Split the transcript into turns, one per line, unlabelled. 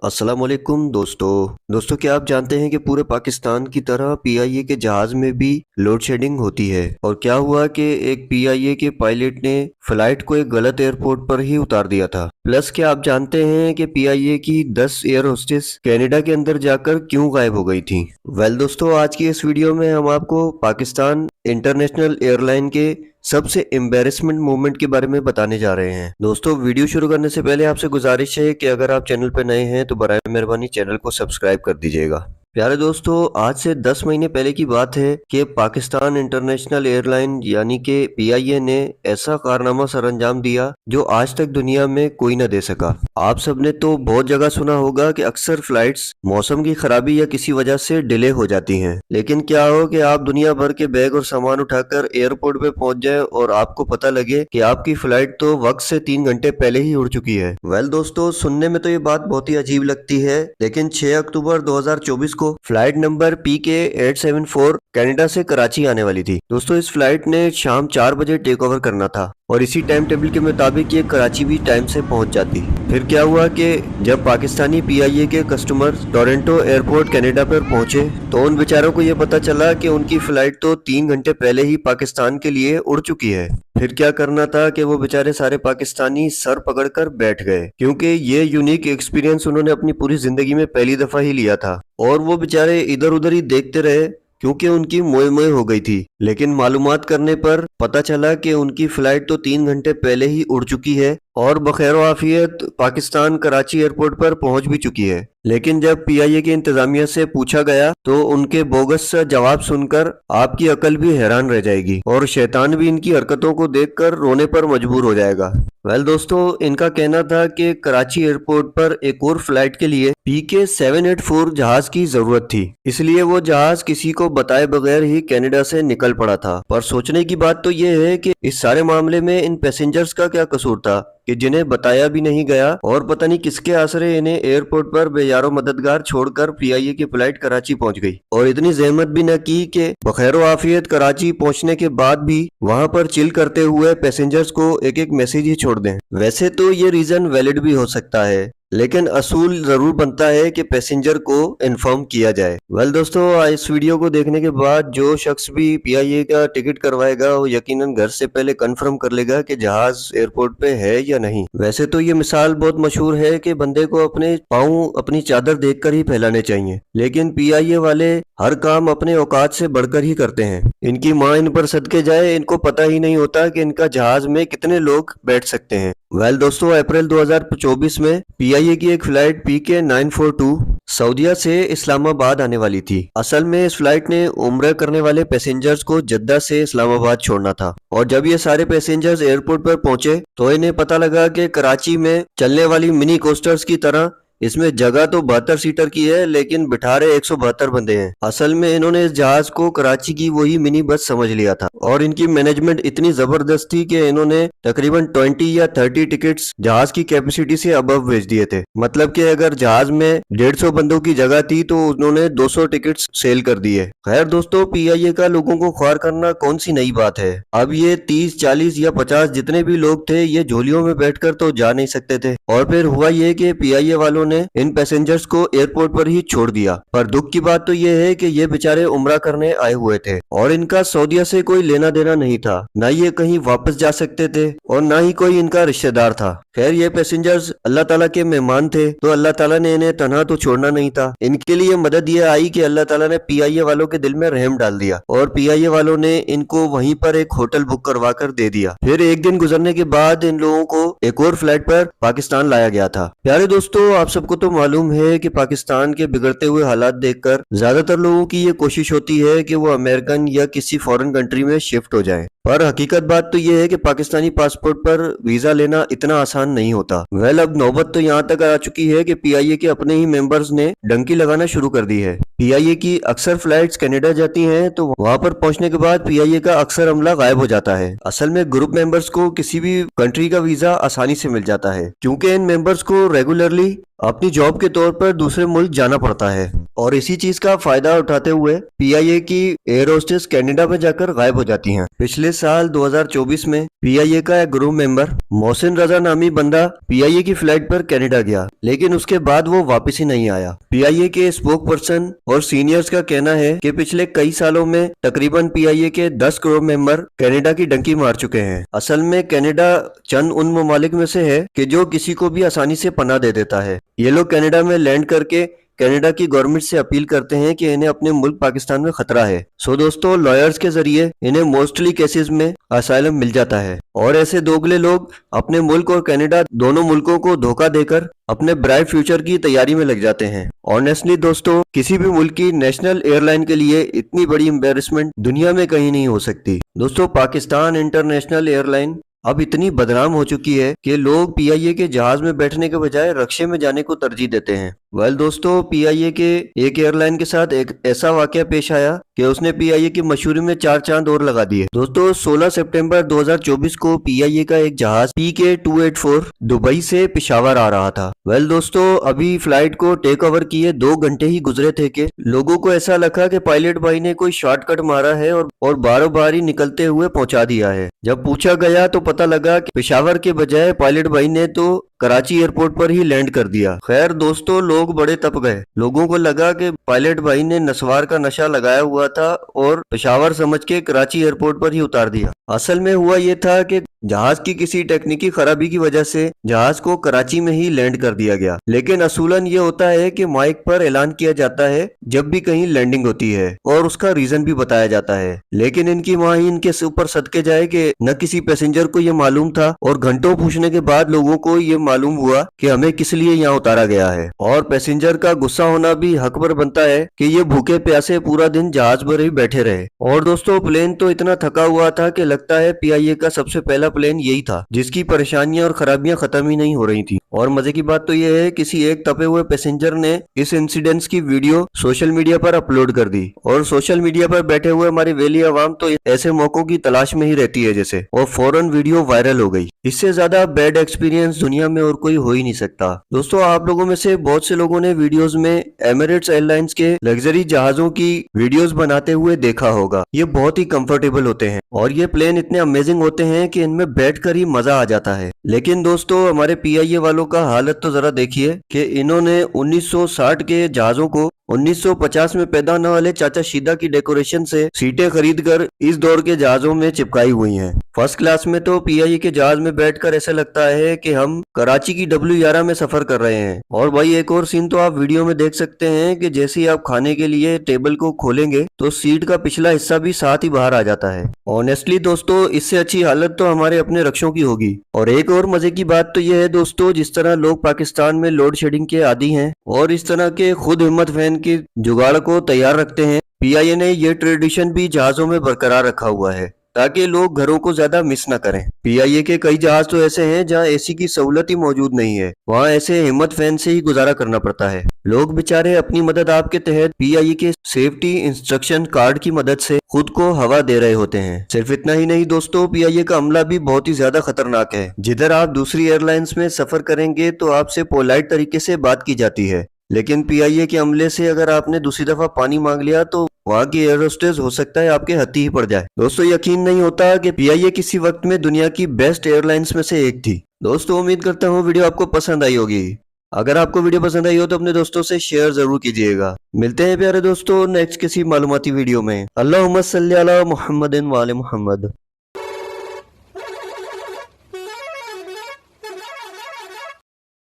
अस्सलाम वालेकुम दोस्तों क्या आप जानते हैं कि पूरे पाकिस्तान की तरह पीआईए के जहाज में भी लोड शेडिंग होती है। और क्या हुआ कि एक पीआईए के पायलट ने फ्लाइट को एक गलत एयरपोर्ट पर ही उतार दिया था। प्लस क्या आप जानते हैं कि पीआईए की 10 एयर होस्टेस कनाडा के अंदर जाकर क्यों गायब हो गई थी। दोस्तों, आज की इस वीडियो में हम आपको पाकिस्तान इंटरनेशनल एयरलाइन के सबसे एम्बेरसमेंट मोमेंट के बारे में बताने जा रहे हैं। दोस्तों, वीडियो शुरू करने से पहले आपसे गुजारिश है कि अगर आप चैनल पर नए हैं तो बराए मेहरबानी चैनल को सब्सक्राइब कर दीजिएगा। प्यारे दोस्तों, आज से 10 महीने पहले की बात है कि पाकिस्तान इंटरनेशनल एयरलाइन यानी कि पीआईए ने ऐसा कारनामा सर अंजाम दिया जो आज तक दुनिया में कोई न दे सका। आप सबने तो बहुत जगह सुना होगा कि अक्सर फ्लाइट्स मौसम की खराबी या किसी वजह से डिले हो जाती हैं, लेकिन क्या हो कि आप दुनिया भर के बैग और सामान उठाकर एयरपोर्ट पे पहुंच जाए और आपको पता लगे कि आपकी फ्लाइट तो वक्त से 3 घंटे पहले ही उड़ चुकी है। दोस्तों, सुनने में तो ये बात बहुत ही अजीब लगती है, लेकिन 6 अक्टूबर 2024 को फ्लाइट नंबर PK874 कनाडा से कराची आने वाली थी। दोस्तों, इस फ्लाइट ने शाम 4 बजे टेक ओवर करना था और इसी टाइम टेबल के मुताबिक ये कराची भी टाइम से पहुंच जाती। फिर क्या हुआ कि जब पाकिस्तानी पीआईए के कस्टमर टोरंटो एयरपोर्ट कनाडा पर पहुंचे तो उन बेचारों को ये पता चला कि उनकी फ्लाइट तो 3 घंटे पहले ही पाकिस्तान के लिए उड़ चुकी है। फिर क्या करना था कि वो बेचारे सारे पाकिस्तानी सर पकड़कर बैठ गए, क्योंकि ये यूनिक एक्सपीरियंस उन्होंने अपनी पूरी जिंदगी में पहली दफा ही लिया था। और वो बेचारे इधर उधर ही देखते रहे क्योंकि उनकी मोए मोए हो गई थी। लेकिन मालूमात करने पर पता चला कि उनकी फ्लाइट तो 3 घंटे पहले ही उड़ चुकी है और बखैर आफियत पाकिस्तान कराची एयरपोर्ट पर पहुंच भी चुकी है। लेकिन जब पीआईए की इंतजामिया से पूछा गया तो उनके बोगस सा जवाब सुनकर आपकी अकल भी हैरान रह जाएगी और शैतान भी इनकी हरकतों को देखकर रोने पर मजबूर हो जाएगा। दोस्तों, इनका कहना था कि कराची एयरपोर्ट पर एक और फ्लाइट के लिए PK784 जहाज की जरूरत थी, इसलिए वो जहाज किसी को बताए बगैर ही कनाडा से निकल पड़ा था। पर सोचने की बात तो ये है कि इस सारे मामले में इन पैसेंजर्स का क्या कसूर था कि जिन्हें बताया भी नहीं गया और पता नहीं किसके आसरे इन्हें एयरपोर्ट पर बेयारो मददगार छोड़कर पीआईए की फ्लाइट कराची पहुंच गई और इतनी जहमत भी न की कि बखैरो आफियत कराची पहुंचने के बाद भी वहां पर चिल करते हुए पैसेंजर्स को एक एक मैसेज ही छोड़ दें। वैसे तो ये रीजन वैलिड भी हो सकता है, लेकिन असूल जरूर बनता है कि पैसेंजर को इन्फॉर्म किया जाए। दोस्तों, इस वीडियो को देखने के बाद जो शख्स भी पीआईए का टिकट करवाएगा वो यकीनन घर से पहले कंफर्म कर लेगा कि जहाज एयरपोर्ट पे है या नहीं। वैसे तो ये मिसाल बहुत मशहूर है कि बंदे को अपने पाँव अपनी चादर देखकर ही फैलाने चाहिए, लेकिन पीआईए वाले हर काम अपने औकात से बढ़कर ही करते हैं। इनकी माँ इन पर सदके जाए, इनको पता ही नहीं होता कि इनका जहाज में कितने लोग बैठ सकते हैं। दोस्तों, अप्रैल 2024 में पीआईए की एक फ्लाइट PK942 सऊदीया से इस्लामाबाद आने वाली थी। असल में इस फ्लाइट ने उम्रा करने वाले पैसेंजर्स को जद्दा से इस्लामाबाद छोड़ना था और जब ये सारे पैसेंजर्स एयरपोर्ट पर पहुंचे तो इन्हें पता लगा कि कराची में चलने वाली मिनी कोस्टर्स की तरह इसमें जगह तो 72 सीटर की है, लेकिन बिठा रहे 172 बंदे हैं। असल में इन्होंने इस जहाज को कराची की वही मिनी बस समझ लिया था और इनकी मैनेजमेंट इतनी जबरदस्त थी कि इन्होंने तकरीबन 20 या 30 टिकट्स जहाज की कैपेसिटी से अबव भेज दिए थे। मतलब कि अगर जहाज में 150 बंदों की जगह थी तो उन्होंने 200 टिकट्स सेल कर दिए। खैर दोस्तों, पीआईए का लोगों को ख्वार करना कौन सी नई बात है। अब ये 30, 40 या 50 जितने भी लोग थे ये झोलियों में बैठकर तो जा नहीं सकते थे। और फिर हुआ ये कि पीआईए वालों ने इन पैसेंजर्स को एयरपोर्ट पर ही छोड़ दिया। पर दुख की बात तो ये है कि ये बेचारे उम्रा करने आए हुए थे और इनका सऊदीया से कोई लेना देना नहीं था, ना ये कहीं वापस जा सकते थे और ना ही कोई इनका रिश्तेदार था। खैर, ये पैसेंजर्स अल्लाह ताला के मेहमान थे तो अल्लाह ताला ने इन्हें तन्हा तो छोड़ना नहीं था। इनके लिए मदद ये आई कि अल्लाह ताला ने पीआईए वालों के दिल में रहम डाल दिया और पीआईए वालों ने इनको वहीं पर एक होटल बुक करवा कर दे दिया। फिर एक दिन गुजरने के बाद इन लोगों को एक और फ्लाइट पर पाकिस्तान लाया गया था। प्यारे दोस्तों, आप सबको तो मालूम है कि पाकिस्तान के बिगड़ते हुए हालात देखकर ज्यादातर लोगों की ये कोशिश होती है कि वो अमेरिकन या किसी फॉरेन कंट्री में शिफ्ट हो जाएं। पर हकीकत बात तो ये है कि पाकिस्तानी पासपोर्ट पर वीजा लेना इतना आसान नहीं होता। अब नौबत तो यहाँ तक आ चुकी है कि पीआईए के अपने ही मेंबर्स ने डंकी लगाना शुरू कर दी है। पीआईए की अक्सर फ्लाइट्स कनाडा जाती हैं तो वहां पर पहुंचने के बाद पीआईए का अक्सर अमला गायब हो जाता है। असल में ग्रुप मेंबर्स को किसी भी कंट्री का वीजा आसानी से मिल जाता है क्योंकि इन मेंबर्स को रेगुलरली अपनी जॉब के तौर पर दूसरे मुल्क जाना पड़ता है और इसी चीज का फायदा उठाते हुए पीआईए की एयर होस्टेस कनाडा में जाकर गायब हो जाती हैं। पिछले साल 2024 में पीआईए का एक ग्रुप मेंबर मोहसिन रजा नामी बंदा पीआईए की फ्लाइट पर कनाडा गया, लेकिन उसके बाद वो वापस ही नहीं आया। पीआईए के स्पोक पर्सन और सीनियर्स का कहना है कि पिछले कई सालों में तकरीबन पीआईए के 10 ग्रुप मेंबर कनाडा की डंकी मार चुके हैं। असल में कनाडा चंद उन ममालिक में से है कि जो किसी को भी आसानी से पनाह दे देता है। ये लोग कनाडा में लैंड करके कनाडा की गवर्नमेंट से अपील करते हैं कि इन्हें अपने मुल्क पाकिस्तान में खतरा है। सो दोस्तों, लॉयर्स के जरिए इन्हें मोस्टली केसेस में असाइलम मिल जाता है और ऐसे दोगले लोग अपने मुल्क और कनाडा दोनों मुल्कों को धोखा देकर अपने ब्राइट फ्यूचर की तैयारी में लग जाते हैं। ऑनेस्टली दोस्तों, किसी भी मुल्क की नेशनल एयरलाइन के लिए इतनी बड़ी एम्बेरसमेंट दुनिया में कहीं नहीं हो सकती। दोस्तों, पाकिस्तान इंटरनेशनल एयरलाइन अब इतनी बदनाम हो चुकी है कि लोग पीआईए के जहाज में बैठने के बजाय रक्शे में जाने को तरजीह देते हैं। दोस्तों, पीआईए के एक एयरलाइन के साथ एक ऐसा वाकया पेश आया कि उसने पीआईए की मशहूरी में 4 चांद और लगा दिए। दोस्तों, 16 सितंबर 2024 को पीआईए का एक जहाज PK-284 दुबई से पेशावर आ रहा था। दोस्तों, अभी फ्लाइट को टेक ओवर किए 2 घंटे ही गुजरे थे कि लोगों को ऐसा लगा कि पायलट भाई ने कोई शॉर्टकट मारा है और बारों बार ही निकलते हुए पहुंचा दिया है। जब पूछा गया तो पता लगा कि पेशावर के बजाय पायलट भाई ने तो कराची एयरपोर्ट पर ही लैंड कर दिया। खैर दोस्तों, लोग बड़े तप गए। लोगों को लगा कि पायलट भाई ने नस्वार का नशा लगाया हुआ था और पेशावर समझ के कराची एयरपोर्ट पर ही उतार दिया। असल में हुआ ये था कि जहाज की किसी टेक्निकी खराबी की वजह से जहाज को कराची में ही लैंड कर दिया गया। लेकिन असूलन ये होता है कि माइक पर ऐलान किया जाता है जब भी कहीं लैंडिंग होती है और उसका रीजन भी बताया जाता है। लेकिन इनकी माँ ही इनके ऊपर सदके जाए कि न किसी पैसेंजर को ये मालूम था और घंटों पूछने के बाद लोगों को ये मालूम हुआ कि हमें किस लिए यहाँ उतारा गया है। और पैसेंजर का गुस्सा होना भी हक पर बनता है कि ये भूखे प्यासे पूरा दिन जहाज पर ही बैठे रहे। और दोस्तों, प्लेन तो इतना थका हुआ था कि लगता है पीआईए का सबसे पहला प्लेन यही था जिसकी परेशानियां और खराबियां खत्म ही नहीं हो रही थी। और मजे की बात तो यह है, किसी एक तपे हुए पैसेंजर ने इस इंसिडेंट्स की वीडियो सोशल मीडिया पर अपलोड कर दी और सोशल मीडिया पर बैठे हुए हमारी वेली आवाम तो ऐसे मौकों की तलाश में ही रहती है जैसे, और फौरन वीडियो वायरल हो गई। इससे ज्यादा बैड एक्सपीरियंस दुनिया में और कोई हो ही नहीं सकता। दोस्तों, आप लोगों में से बहुत से लोगों ने वीडियोस में एमिरेट्स एयरलाइंस के लग्जरी जहाजों की वीडियोस बनाते हुए देखा होगा। ये बहुत ही कंफर्टेबल होते हैं और ये प्लेन इतने अमेजिंग होते हैं कि इनमें बैठकर ही मजा आ जाता है। लेकिन दोस्तों, हमारे पीआईए वालों का हालत तो जरा देखिए कि इन्होंने 1960 के जहाजों को 1950 में पैदा होने वाले चाचा शीदा की डेकोरेशन से सीटें खरीदकर इस दौर के जहाजों में चिपकाई हुई हैं। फर्स्ट क्लास में तो पीआईए के जहाज में बैठकर ऐसा लगता है कि हम कराची की W11 में सफर कर रहे हैं। और भाई, एक और सीन तो आप वीडियो में देख सकते हैं कि जैसे ही आप खाने के लिए टेबल को खोलेंगे तो सीट का पिछला हिस्सा भी साथ ही बाहर आ जाता है। ऑनेस्टली दोस्तों, इससे अच्छी हालत तो हमारे अपने रक्षों की होगी। और एक और मजे की बात तो यह है दोस्तों, जिस तरह लोग पाकिस्तान में लोड शेडिंग के आदी हैं और इस तरह के खुद हिम्मत फैन के जुगाड़ को तैयार रखते हैं, पीआईए ने ये ट्रेडिशन भी जहाजों में बरकरार रखा हुआ है ताकि लोग घरों को ज्यादा मिस न करें। पीआईए के कई जहाज तो ऐसे हैं जहां एसी की सहूलत ही मौजूद नहीं है, वहां ऐसे हिम्मत फैन से ही गुजारा करना पड़ता है। लोग बेचारे अपनी मदद आपके तहत पीआईए के सेफ्टी इंस्ट्रक्शन कार्ड की मदद से खुद को हवा दे रहे होते हैं। सिर्फ इतना ही नहीं दोस्तों, पीआईए का अमला भी बहुत ही ज्यादा खतरनाक है। जिधर आप दूसरी एयरलाइंस में सफर करेंगे तो आपसे पोलाइट तरीके से बात की जाती है, लेकिन पीआईए के अमले से अगर आपने दूसरी दफा पानी मांग लिया तो वहाँ की एयर होस्टेस हो सकता है आपके हत्थी ही पड़ जाए। दोस्तों, यकीन नहीं होता कि पीआईए किसी वक्त में दुनिया की बेस्ट एयरलाइंस में से एक थी। दोस्तों, उम्मीद करता हूँ वीडियो आपको पसंद आई होगी। अगर आपको वीडियो पसंद आई हो तो अपने दोस्तों से शेयर जरूर कीजिएगा। मिलते हैं प्यारे दोस्तों नेक्स्ट किसी मालूमाती वीडियो में। अल्लाहुम्मा सल्ली अला मुहम्मदिन व आले मुहम्मद।